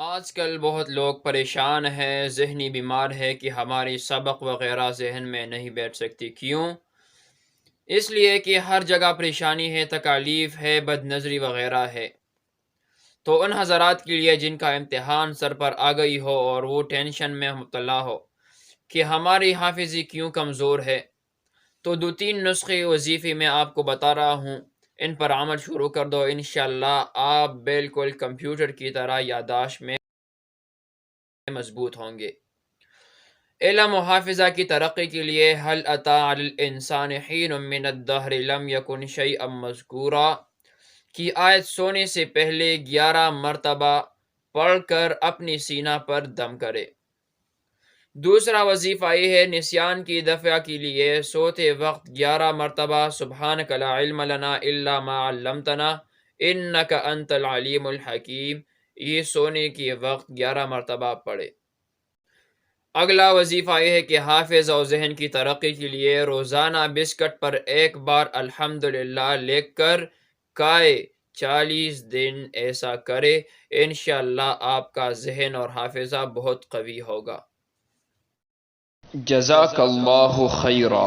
آج کل بہت لوگ پریشان ہیں، ذہنی بیمار ہے کہ ہماری سبق وغیرہ ذہن میں نہیں بیٹھ سکتی۔ کیوں؟ اس لیے کہ ہر جگہ پریشانی ہے، تکالیف ہے، بد نظری وغیرہ ہے۔ تو ان حضرات کے لیے جن کا امتحان سر پر آ گئی ہو اور وہ ٹینشن میں مبتلا ہو کہ ہماری حافظی کیوں کمزور ہے، تو 2-3 نسخے وظیفے میں آپ کو بتا رہا ہوں، ان پر عمل شروع کر دو، انشاءاللہ آپ بالکل کمپیوٹر کی طرح یادداشت میں مضبوط ہوں گے۔ علم و حافظہ کی ترقی کے لیے هل اتى على الانسان حين من الدهر لم يكن شيئا مذکورا کی آیت سونے سے پہلے 11 مرتبہ پڑھ کر اپنی سینہ پر دم کرے۔ دوسرا وظیفہ یہ ہے نسیان کی دفع کے لیے سوتے وقت 11 مرتبہ سبحانک لا علم لنا الا ما علمتنا انک انت العلیم الحکیم، یہ سونے کے وقت 11 مرتبہ پڑھے۔ اگلا وظیفہ یہ ہے کہ حافظ اور ذہن کی ترقی کے لیے روزانہ بسکٹ پر ایک بار الحمدللہ لکھ کر کھائے، 40 دن ایسا کرے، انشاءاللہ آپ کا ذہن اور حافظہ بہت قوی ہوگا۔ جزاک اللہ خیرا۔